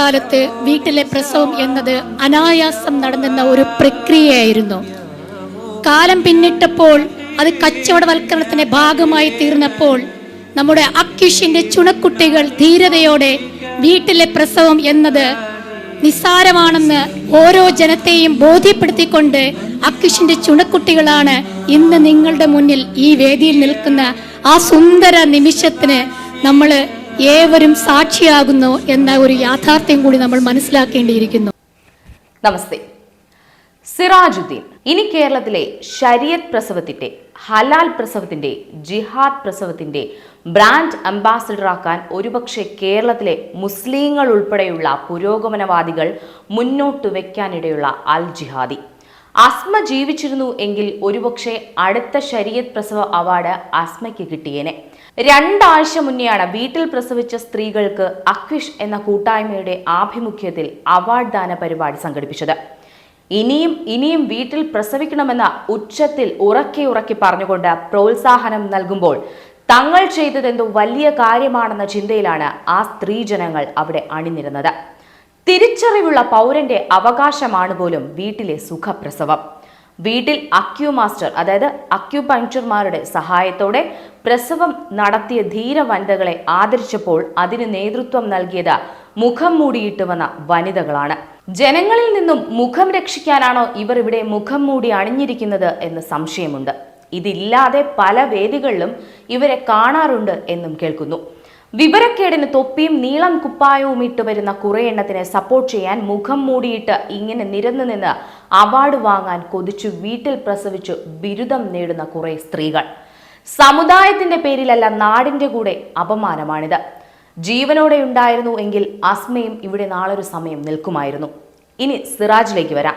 കാലത്ത് വീട്ടിലെ പ്രസവം എന്നത് അനായാസം നടന്നുന്ന ഒരു പ്രക്രിയയായിരുന്നു. കാലം പിന്നിട്ടപ്പോൾ അത് കച്ചവടവൽക്കരണത്തിന്റെ ഭാഗമായി തീർന്നപ്പോൾ നമ്മുടെ അക്യുഷിന്റെ ചുണക്കുട്ടികൾ ധീരതയോടെ വീട്ടിലെ പ്രസവം എന്നത് നിസ്സാരമാണെന്ന് ഓരോ ജനത്തെയും ബോധ്യപ്പെടുത്തിക്കൊണ്ട് അക്യുഷിന്റെ ചുണക്കുട്ടികളാണ് ഇന്ന് നിങ്ങളുടെ മുന്നിൽ ഈ വേദിയിൽ നിൽക്കുന്ന ആ സുന്ദര നിമിഷത്തിന് നമ്മൾ ഏവരും സാക്ഷിയാകുന്നു എന്ന ഒരു യാഥാർത്ഥ്യം കൂടി നമ്മൾ മനസ്സിലാക്കേണ്ടിയിരിക്കുന്നു. നമസ്തേ. സിറാജുദ്ദീൻ ഇനി കേരളത്തിലെ ശരീഅത്ത് പ്രസവത്തിന്റെ, ഹലാൽ പ്രസവത്തിന്റെ, ജിഹാദ് പ്രസവത്തിന്റെ ബ്രാൻഡ് അംബാസിഡറാക്കാൻ ഒരുപക്ഷെ കേരളത്തിലെ മുസ്ലിങ്ങൾ ഉൾപ്പെടെയുള്ള പുരോഗമനവാദികൾ മുന്നോട്ട് വെക്കാനിടയുള്ള അൽ ജിഹാദി. അസ്മ ജീവിച്ചിരുന്നു എങ്കിൽ ഒരുപക്ഷെ അടുത്ത ശരീഅത്ത് പ്രസവ അവാർഡ് അസ്മയ്ക്ക് കിട്ടിയേനെ. 2 ആഴ്ച മുന്നെയാണ് വീട്ടിൽ പ്രസവിച്ച സ്ത്രീകൾക്ക് അക്വിഷ് എന്ന കൂട്ടായ്മയുടെ ആഭിമുഖ്യത്തിൽ അവാർഡ് ദാന പരിപാടി സംഘടിപ്പിച്ചത്. ഇനിയും വീട്ടിൽ പ്രസവിക്കണമെന്ന ഉച്ചത്തിൽ ഉറക്കെ പറഞ്ഞുകൊണ്ട് പ്രോത്സാഹനം നൽകുമ്പോൾ തങ്ങൾ ചെയ്തതെന്തോ വലിയ കാര്യമാണെന്ന ചിന്തയിലാണ് ആ സ്ത്രീജനങ്ങൾ അവിടെ അണിനിരുന്നത്. തിരിച്ചറിവുള്ള പൗരന്റെ അവകാശമാണ് പോലും വീട്ടിലെ സുഖപ്രസവം. വീട്ടിൽ അക്യുമാസ്റ്റർ, അതായത് അക്യുപങ്ക്ചർമാരുടെ സഹായത്തോടെ പ്രസവം നടത്തിയ ധീര വനിതകളെ ആദരിച്ചപ്പോൾ അതിന് നേതൃത്വം നൽകിയത് മുഖം മൂടിയിട്ട് വന്ന വനിതകളാണ്. ജനങ്ങളിൽ നിന്നും മുഖം രക്ഷിക്കാനാണോ ഇവർ ഇവിടെ മുഖം മൂടി അണിഞ്ഞിരിക്കുന്നത് എന്ന് സംശയമുണ്ട്. ഇതില്ലാതെ പല വേദികളിലും ഇവരെ കാണാറുണ്ട് എന്നും കേൾക്കുന്നു. വിവരക്കേടിന് തൊപ്പിയും നീളം കുപ്പായവും ഇട്ട് വരുന്ന കുറെ എണ്ണത്തിനെ സപ്പോർട്ട് ചെയ്യാൻ മുഖം മൂടിയിട്ട് ഇങ്ങനെ നിരന്നു നിന്ന് അവാർഡ് വാങ്ങാൻ കൊതിച്ചു വീട്ടിൽ പ്രസവിച്ചു ബിരുദം നേടുന്ന കുറെ സ്ത്രീകൾ. സമുദായത്തിന്റെ പേരിലല്ല, നാടിന്റെ കൂടെ അപമാനമാണിത്. ജീവനോടെ ഉണ്ടായിരുന്നു എങ്കിൽ അസ്മയും ഇവിടെ നാളൊരു സമയം നിൽക്കുമായിരുന്നു. ഇനി സിറാജിലേക്ക് വരാം.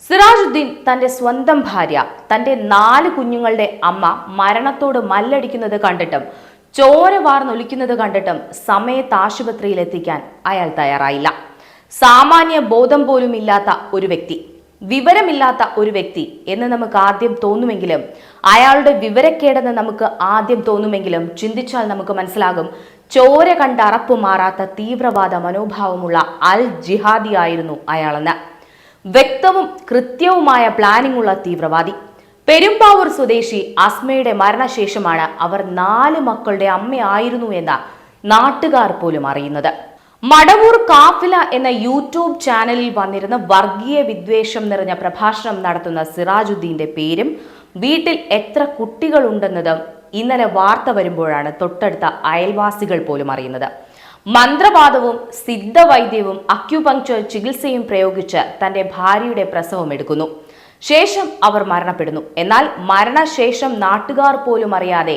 സിറാജുദ്ദീൻ തന്റെ സ്വന്തം ഭാര്യ, തന്റെ 4 കുഞ്ഞുങ്ങളുടെ അമ്മ മരണത്തോട് മല്ലടിക്കുന്നത് കണ്ടിട്ടും ചോര വാർന്നൊലിക്കുന്നത് കണ്ടിട്ടും സമയത്ത് ആശുപത്രിയിൽ എത്തിക്കാൻ അയാൾ തയ്യാറായില്ല. സാമാന്യ ബോധം പോലും ഇല്ലാത്ത ഒരു വ്യക്തി, വിവരമില്ലാത്ത ഒരു വ്യക്തി എന്ന് നമുക്ക് ആദ്യം തോന്നുമെങ്കിലും, അയാളുടെ വിവരക്കേടെന്ന് നമുക്ക് ആദ്യം തോന്നുമെങ്കിലും ചിന്തിച്ചാൽ നമുക്ക് മനസ്സിലാകും ചോര കണ്ട് അറപ്പു മാറാത്ത തീവ്രവാദ മനോഭാവമുള്ള അൽ ജിഹാദി ആയിരുന്നു അയാളെന്ന്. വ്യക്തവും കൃത്യവുമായ പ്ലാനിംഗ് ഉള്ള തീവ്രവാദി. പെരുമ്പാവൂർ സ്വദേശി അസ്മയുടെ മരണശേഷമാണ് അവർ 4 മക്കളുടെ അമ്മയായിരുന്നു എന്ന നാട്ടുകാർ പോലും അറിയുന്നത്. മടവൂർ കാഫില എന്ന യൂട്യൂബ് ചാനലിൽ വന്നിരുന്ന വർഗീയ വിദ്വേഷം നിറഞ്ഞ പ്രഭാഷണം നടത്തുന്ന സിറാജുദ്ദീന്റെ പേരും വീട്ടിൽ എത്ര കുട്ടികളുണ്ടെന്നതും ഇന്നലെ വാർത്ത വരുമ്പോഴാണ് തൊട്ടടുത്ത അയൽവാസികൾ പോലും അറിയുന്നത്. മന്ത്രവാദവും സിദ്ധവൈദ്യവും അക്യുപങ്ക്ചർ ചികിത്സയും പ്രയോഗിച്ച് തന്റെ ഭാര്യയുടെ പ്രസവം എടുക്കുന്നു. ശേഷം അവർ മരണപ്പെടുന്നു. എന്നാൽ മരണശേഷം നാട്ടുകാർ പോലും അറിയാതെ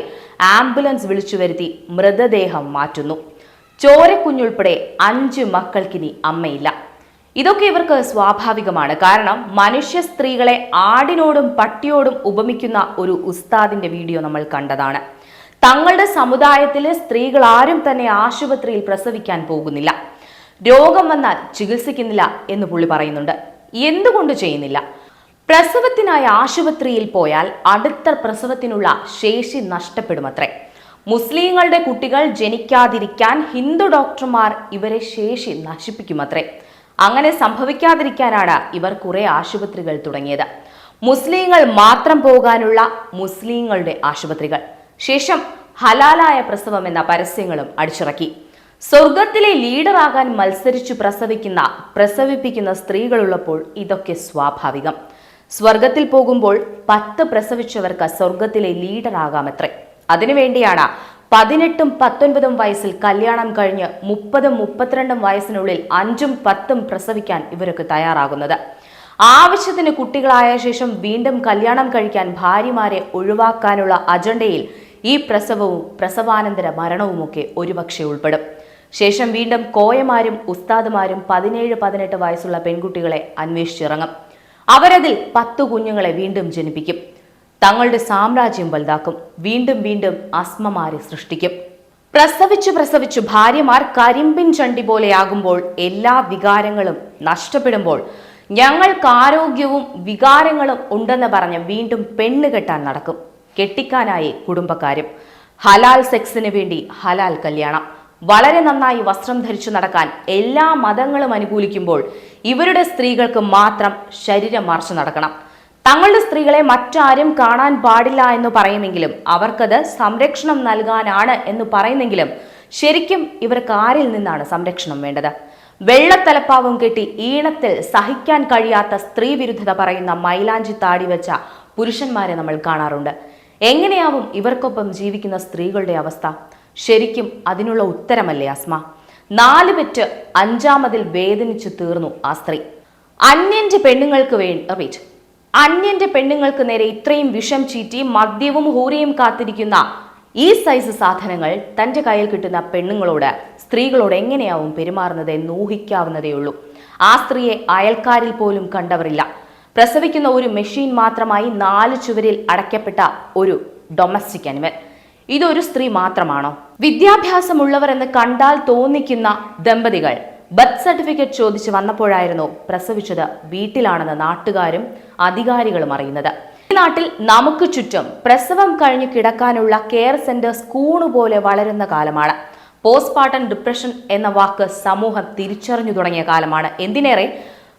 ആംബുലൻസ് വിളിച്ചു വരുത്തി മൃതദേഹം മാറ്റുന്നു. ചോരക്കുഞ്ഞുൾപ്പെടെ 5 മക്കൾക്കിനി അമ്മയില്ല. ഇതൊക്കെ ഇവർക്ക് സ്വാഭാവികമാണ്. കാരണം മനുഷ്യ സ്ത്രീകളെ ആടിനോടും പട്ടിയോടും ഉപമിക്കുന്ന ഒരു ഉസ്താദിന്റെ വീഡിയോ നമ്മൾ കണ്ടതാണ്. തങ്ങളുടെ സമുദായത്തിലെ സ്ത്രീകൾ ആരും തന്നെ ആശുപത്രിയിൽ പ്രസവിക്കാൻ പോകുന്നില്ല, രോഗം വന്നാൽ ചികിത്സിക്കുന്നില്ല എന്ന് പുള്ളി പറയുന്നുണ്ട്. എന്തുകൊണ്ട് ചെയ്യുന്നില്ല? പ്രസവത്തിനായി ആശുപത്രിയിൽ പോയാൽ അടുത്ത പ്രസവത്തിനുള്ള ശേഷി നഷ്ടപ്പെടുമത്രേ. മുസ്ലിങ്ങളുടെ കുട്ടികൾ ജനിക്കാതിരിക്കാൻ ഹിന്ദു ഡോക്ടർമാർ ഇവരെ ശേഷി നശിപ്പിക്കുമത്രേ. അങ്ങനെ സംഭവിക്കാതിരിക്കാനാണ് ഇവർ കുറെ ആശുപത്രികൾ തുടങ്ങിയത്. മുസ്ലിങ്ങൾ മാത്രം പോകാനുള്ള മുസ്ലിങ്ങളുടെ ആശുപത്രികൾ. ശേഷം ഹലാലായ പ്രസവം എന്ന പരസ്യങ്ങളും അടിച്ചിറക്കി. സ്വർഗത്തിലെ ലീഡറാകാൻ മത്സരിച്ചു പ്രസവിപ്പിക്കുന്ന സ്ത്രീകളുള്ളപ്പോൾ ഇതൊക്കെ സ്വാഭാവികം. സ്വർഗത്തിൽ പോകുമ്പോൾ 10 പ്രസവിച്ചവർക്ക് സ്വർഗത്തിലെ ലീഡറാകാമത്രേ. അതിനുവേണ്ടിയാണ് 18ഉം 19ഉം വയസ്സിൽ കല്യാണം കഴിഞ്ഞ് 30ഉം 32ഉം വയസ്സിനുള്ളിൽ 5ഉം 10ഉം പ്രസവിക്കാൻ ഇവരൊക്കെ തയ്യാറാകുന്നത്. ആവശ്യത്തിന് കുട്ടികളായ ശേഷം വീണ്ടും കല്യാണം കഴിക്കാൻ ഭാര്യമാരെ ഒഴിവാക്കാനുള്ള അജണ്ടയിൽ ഈ പ്രസവവും പ്രസവാനന്തര മരണവുമൊക്കെ ഒരുപക്ഷെ ഉൾപ്പെടും. ശേഷം വീണ്ടും കോയമാരും ഉസ്താദുമാരും 17-18 വയസ്സുള്ള പെൺകുട്ടികളെ അന്വേഷിച്ചിറങ്ങും. അവരതിൽ 10 കുഞ്ഞുങ്ങളെ വീണ്ടും ജനിപ്പിക്കും. തങ്ങളുടെ സാമ്രാജ്യം വലുതാക്കും. വീണ്ടും അസ്മമാരെ സൃഷ്ടിക്കും. പ്രസവിച്ചു ഭാര്യമാർ കരിമ്പിൻ ചണ്ടി പോലെയാകുമ്പോൾ, എല്ലാ വികാരങ്ങളും നഷ്ടപ്പെടുമ്പോൾ, ഞങ്ങൾക്ക് ആരോഗ്യവും വികാരങ്ങളും ഉണ്ടെന്ന് പറഞ്ഞ് വീണ്ടും പെണ്ണ് കെട്ടാൻ നടക്കും. കെട്ടിക്കാനായി കുടുംബക്കാരും. ഹലാൽ സെക്സിന് വേണ്ടി ഹലാൽ കല്യാണം. വളരെ നന്നായി വസ്ത്രം ധരിച്ചു നടക്കാൻ എല്ലാ മതങ്ങളും അനുകൂലിക്കുമ്പോൾ ഇവരുടെ സ്ത്രീകൾക്ക് മാത്രം ശരീരം മറച്ചു നടക്കണം. തങ്ങളുടെ സ്ത്രീകളെ മറ്റാരും കാണാൻ പാടില്ല എന്ന് പറയുമെങ്കിലും അവർക്കത് സംരക്ഷണം നൽകാനാണ് എന്ന് പറയുന്നെങ്കിലും ശരിക്കും ഇവർക്ക് ആരിൽ നിന്നാണ് സംരക്ഷണം വേണ്ടത്? വെള്ളത്തലപ്പാവും കെട്ടി ഈണത്തിൽ സഹിക്കാൻ കഴിയാത്ത സ്ത്രീ വിരുദ്ധത പറയുന്ന മൈലാഞ്ചി താടി വെച്ച പുരുഷന്മാരെ നമ്മൾ കാണാറുണ്ട്. എങ്ങനെയാവും ഇവർക്കൊപ്പം ജീവിക്കുന്ന സ്ത്രീകളുടെ അവസ്ഥ? ശരിക്കും അതിനുള്ള ഉത്തരമല്ലേ അസ്മ? 4 പെറ്റ് 5-മതിൽ വേദനിച്ചു തീർന്നു ആ സ്ത്രീ. അന്യന്റെ പെണ്ണുങ്ങൾക്ക് നേരെ ഇത്രയും വിഷം ചീറ്റി മദ്യവും ഹൂരയും കാത്തിരിക്കുന്ന ഈ സൈസ് സാധനങ്ങൾ തന്റെ കയ്യിൽ കിട്ടുന്ന പെണ്ണുങ്ങളോട്, സ്ത്രീകളോട് എങ്ങനെയാവും പെരുമാറുന്നത് എന്ന് ഊഹിക്കാവുന്നതേയുള്ളൂ. ആ സ്ത്രീയെ അയൽക്കാരിൽ പോലും കണ്ടവരില്ല. പ്രസവിക്കുന്ന ഒരു മെഷീൻ മാത്രമായി 4 ചുവരിൽ അടയ്ക്കപ്പെട്ട ഒരു ഡൊമസ്റ്റിക് അനിമൽ. ഇതൊരു സ്ത്രീ മാത്രമാണോ? വിദ്യാഭ്യാസമുള്ളവരെന്ന് കണ്ടാൽ തോന്നിക്കുന്ന ദമ്പതികൾ ബർത്ത് സർട്ടിഫിക്കറ്റ് ചോദിച്ച് വന്നപ്പോഴായിരുന്നു പ്രസവിച്ചത് വീട്ടിലാണെന്ന് നാട്ടുകാരും അധികാരികളും അറിയുന്നത്. ഈ നാട്ടിൽ നമുക്ക് ചുറ്റും പ്രസവം കഴിഞ്ഞ് കിടക്കാനുള്ള കെയർ സെന്റേഴ്സ് കൂണുപോലെ വളരുന്ന കാലമാണ്. പോസ്റ്റ്മോർട്ടം ഡിപ്രഷൻ എന്ന വാക്ക് സമൂഹം തിരിച്ചറിഞ്ഞു തുടങ്ങിയ കാലമാണ്. എന്തിനേറെ,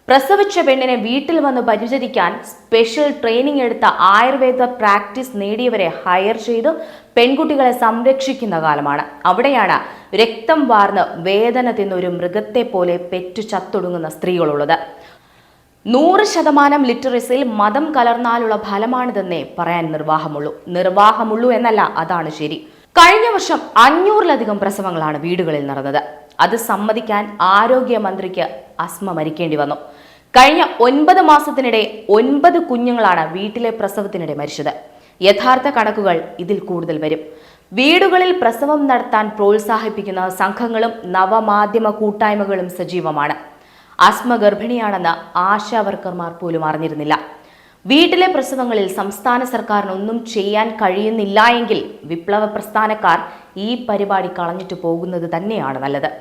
പ്രസവിച്ച പെണ്ണിനെ വീട്ടിൽ വന്ന് പരിചരിക്കാൻ സ്പെഷ്യൽ ട്രെയിനിങ് എടുത്ത ആയുർവേദ പ്രാക്ടീസ് നേടിയവരെ ഹയർ ചെയ്ത് പെൺകുട്ടികളെ സംരക്ഷിക്കുന്ന കാലമാണ്. അവിടെയാണ് രക്തം വാർന്ന് വേദന തിന്നൊരു മൃഗത്തെ പോലെ പെറ്റു ചത്തൊടുങ്ങുന്ന സ്ത്രീകളുള്ളത്. 100% ലിറ്ററസിയിൽ മതം കലർന്നാലുള്ള ഫലമാണിതെന്നേ പറയാൻ നിർവാഹമുള്ളൂ എന്നല്ല, അതാണ് ശരി. കഴിഞ്ഞ വർഷം 500-ലധികം പ്രസവങ്ങളാണ് വീടുകളിൽ നടന്നത്. അത് സമ്മതിക്കാൻ ആരോഗ്യമന്ത്രിക്ക് അസ്മ മരിക്കേണ്ടി വന്നു. കഴിഞ്ഞ 9 മാസത്തിനിടെ 9 കുഞ്ഞുങ്ങളാണ് വീട്ടിലെ പ്രസവത്തിനിടെ മരിച്ചത്. യഥാർത്ഥ കണക്കുകൾ ഇതിൽ കൂടുതൽ വരും. വീടുകളിൽ പ്രസവം നടത്താൻ പ്രോത്സാഹിപ്പിക്കുന്ന സംഘങ്ങളും നവമാധ്യമ കൂട്ടായ്മകളും സജീവമാണ്. അസ്മ ഗർഭിണിയാണെന്ന് ആശാ വർക്കർമാർ പോലും അറിഞ്ഞിരുന്നില്ല. വീട്ടിലെ പ്രസവങ്ങളിൽ സംസ്ഥാന സർക്കാരിന് ഒന്നും ചെയ്യാൻ കഴിയുന്നില്ല എങ്കിൽ വിപ്ലവ പ്രസ്ഥാനക്കാർ ഈ പരിപാടി കളഞ്ഞിട്ട് പോകുന്നത് തന്നെയാണ് നല്ലത്.